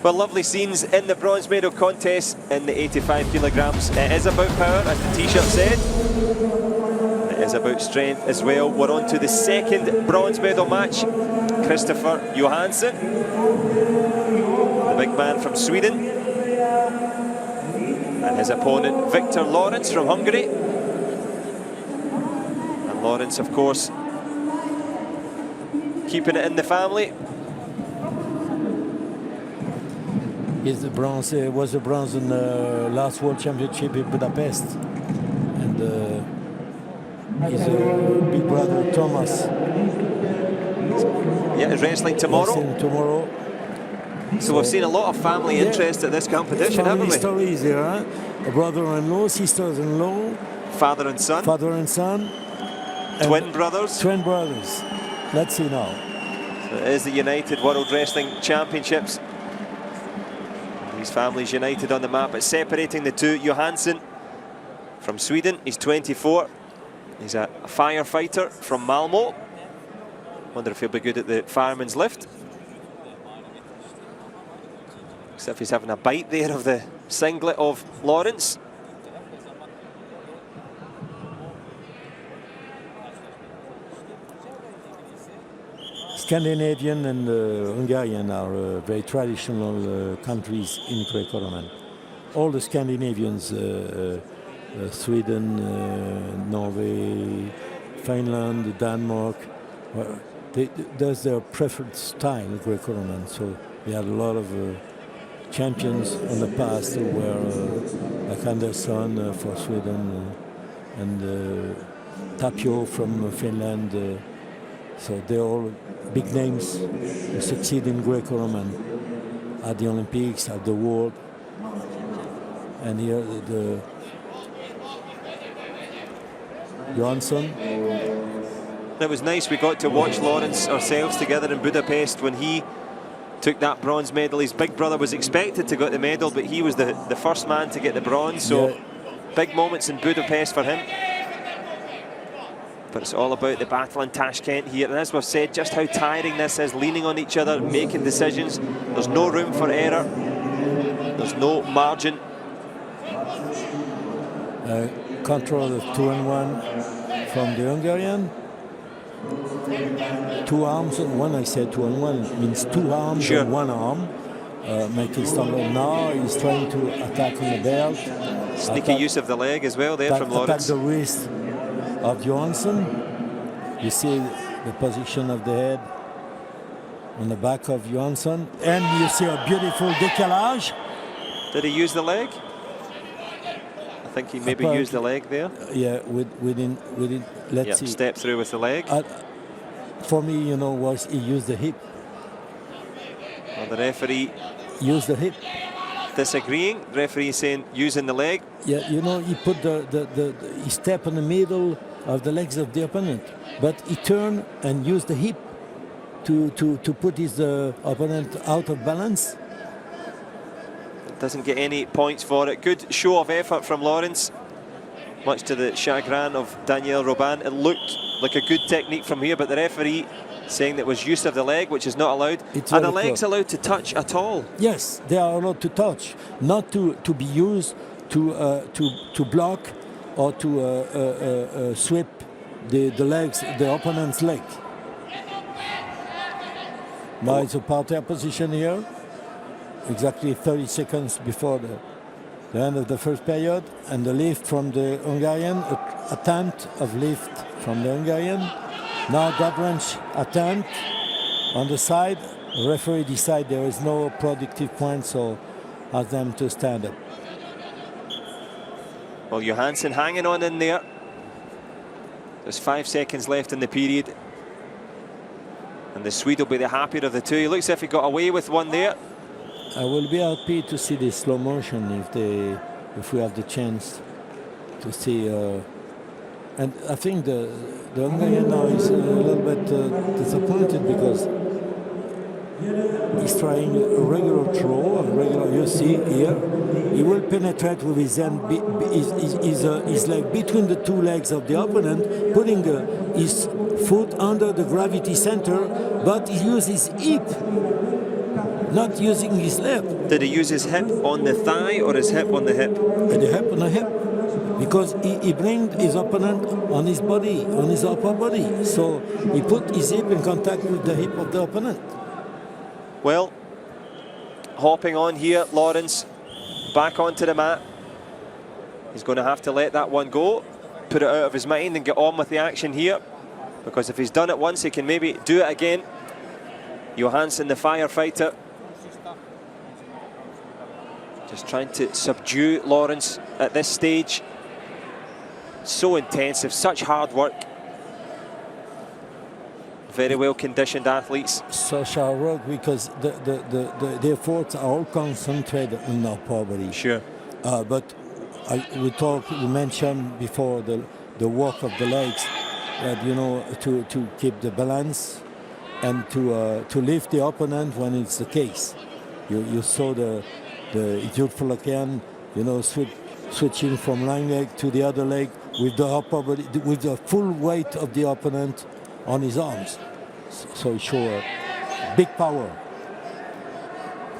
Well, lovely scenes in the bronze medal contest in the 85 kilograms. It is about power, as the t-shirt said. It is about strength as well. We're on to the second bronze medal match. Christopher Johansson, the big man from Sweden, and his opponent Victor Lorincz from Hungary. And Lorincz, of course, keeping it in the family. He's the bronze. Was the bronze in the last World Championship in Budapest, and his big brother Thomas. Yeah, he's wrestling tomorrow. Tomorrow. So we've seen a lot of family interest at this competition, haven't we? Stories here, huh? A brother-in-law, sisters-in-law, father and son. Father and son. Twin brothers. Twin brothers. Let's see now. So it is the United World Wrestling Championships. These families united on the map, but separating the two. Johansson from Sweden, he's 24. He's a firefighter from Malmo. Wonder if he'll be good at the fireman's lift. Except he's having a bite there of the singlet of Lorincz. Scandinavian and Hungarian are very traditional countries in Greco-Roman. All the Scandinavians, Sweden, Norway, Finland, Denmark, there's their preferred style, Greco-Roman. So we had a lot of champions in the past who were like Andersson for Sweden and Tapio from Finland. So they're all big names who succeed in Greco-Roman at the Olympics, at the World. And here the Johansson. It was nice, we got to watch Lorincz ourselves together in Budapest when he took that bronze medal. His big brother was expected to get the medal, but he was the first man to get the bronze. So yeah, big moments in Budapest for him. But it's all about the battle in Tashkent here. And as we've said, just how tiring this is, leaning on each other, making decisions. There's no room for error. There's no margin. Control of 2-1 from the Hungarian. 2 arms, when I say 2-1, it means 2 arms and 1 arm. Making stronger now, he's trying to attack on the belt. Sneaky use of the leg as well there from Lorincz. Attack the wrist of Johansson. You see the position of the head on the back of Johansson, and you see a beautiful décalage. Did he use the leg? I think he maybe used the leg there. Yeah, within let's see. Step through with the leg. For me, you know, was he used the hip. Well, the referee used the hip. Disagreeing. The referee saying using the leg. Yeah, you know, he put he step in the middle of the legs of the opponent, but he turned and used the hip to put his opponent out of balance. Doesn't get any points for it. Good show of effort from Lorincz, much to the chagrin of Daniel Robin. It looked like a good technique from here, but the referee saying that was use of the leg, which is not allowed. Are the legs allowed to touch at all? Yes, they are allowed to touch, not to be used to block or to sweep the legs, the opponent's leg. Now it's a parterre position here, exactly 30 seconds before the end of the first period, and the lift from the Hungarian, attempt of lift from the Hungarian. Now gut wrench attempt on the side. The referee decides there is no productive point, so ask them to stand up. Well, Johansson hanging on in there. There's 5 seconds left in the period. And the Swede will be the happier of the two. He looks as if he got away with one there. I will be happy to see the slow motion if we have the chance to see. And I think the Hungarian now is a little bit disappointed because he's trying a regular throw, you see here. He will penetrate with his hand, his leg between the 2 legs of the opponent, putting his foot under the gravity center, but he uses his hip not using his left. Did he use his hip on the thigh or his hip on the hip? The hip on the hip. Because he brings his opponent on his body, on his upper body. So he put his hip in contact with the hip of the opponent. Well, hopping on here, Lorincz back onto the mat. He's going to have to let that one go, put it out of his mind and get on with the action here. Because if he's done it once, he can maybe do it again. Johansson, the firefighter, just trying to subdue Lorincz at this stage. So intensive, such hard work. Very well conditioned athletes. Such hard work because the efforts are all concentrated on our upper body. Sure. But we mentioned before the work of the legs, that to keep the balance and to lift the opponent when it's the case. You saw the Jutfulakian, switching from one leg to the other leg with the upper body, with the full weight of the opponent on his arms. So it showed big power.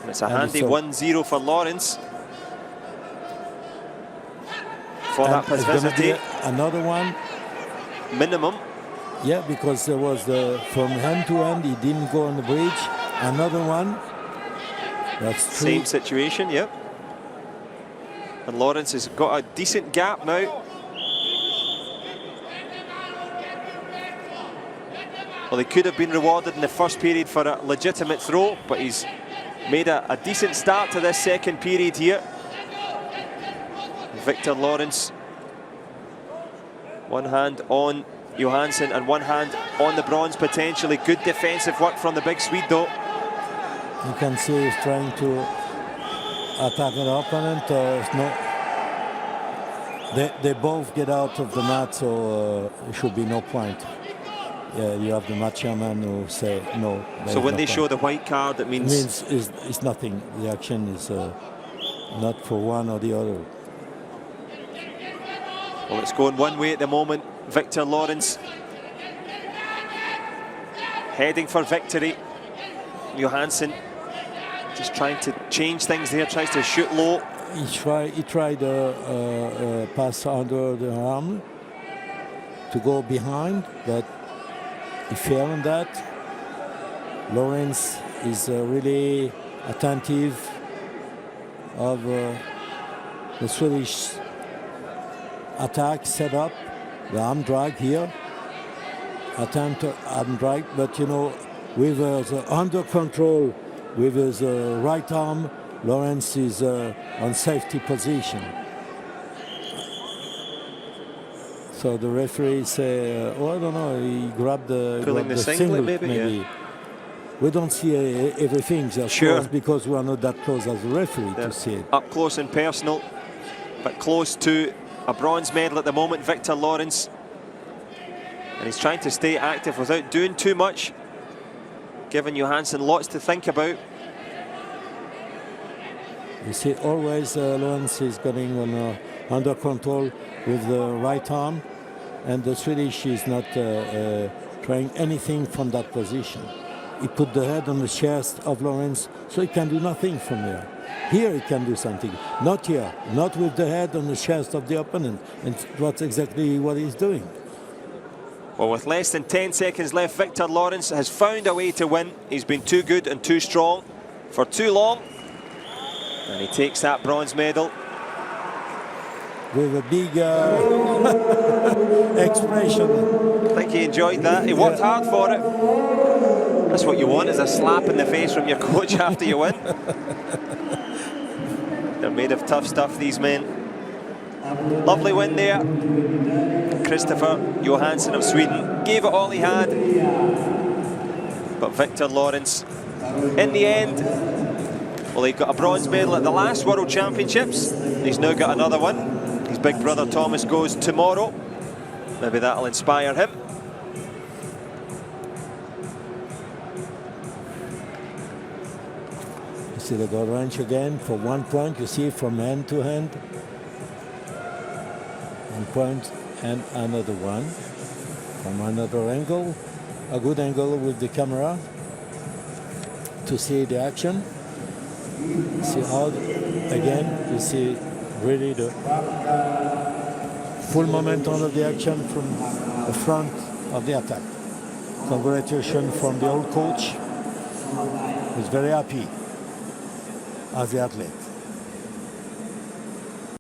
And it's a handy 1-0 for Lorincz. For that passivity. Another one. Minimum. Yeah, because there was from hand to hand, he didn't go on the bridge. Another one. That's true. Same situation, yep. And Lorincz has got a decent gap now. Well, he could have been rewarded in the first period for a legitimate throw, but he's made a decent start to this second period here. Victor Lorincz, one hand on Johansson and one hand on the bronze potentially. Good defensive work from the big Swede though. You can see he's trying to attack an opponent. They both get out of the mat, so it should be no point. Yeah, you have the match man who say no. So when they show the white card, it means it's nothing. The action is not for one or the other. Well, it's going one way at the moment. Victor Lorincz heading for victory. Johansson just trying to change things there, tries to shoot low. He tried a pass under the arm to go behind, but he failed on that. Lorincz is really attentive of the Swedish attack set up, the arm drag here, attempt arm drag, but with the under control with his right arm, Lorincz is on safety position. So the referee say, I don't know, he grabbed the singlet maybe. Yeah. We don't see everything, of course, because we are not that close as a referee to see it. Up close and personal, but close to a bronze medal at the moment, Victor Lorincz. And he's trying to stay active without doing too much, giving Johansson lots to think about. You see, always Lorincz is getting under control with the right arm, and the Swedish is not trying anything from that position. He put the head on the chest of Lorincz, so he can do nothing from here. Here he can do something, not here, not with the head on the chest of the opponent, and that's exactly what he's doing. Well, with less than 10 seconds left, Victor Lorincz has found a way to win. He's been too good and too strong for too long, and he takes that bronze medal. With a big expression. I think he enjoyed that. He worked hard for it. That's what you want, is a slap in the face from your coach after you win. They're made of tough stuff, these men. Lovely win there. Christopher Johansson of Sweden gave it all he had. But Victor Lorincz, in the end, well, he got a bronze medal at the last World Championships. He's now got another one. His big brother Thomas goes tomorrow. Maybe that'll inspire him. You see the goal range again for 1 point. You see from hand to hand. 1 point and another one from another angle. A good angle with the camera to see the action. See how, again, you see really the full momentum of the action from the front of the attack. Congratulations from the old coach. He's very happy as the athlete.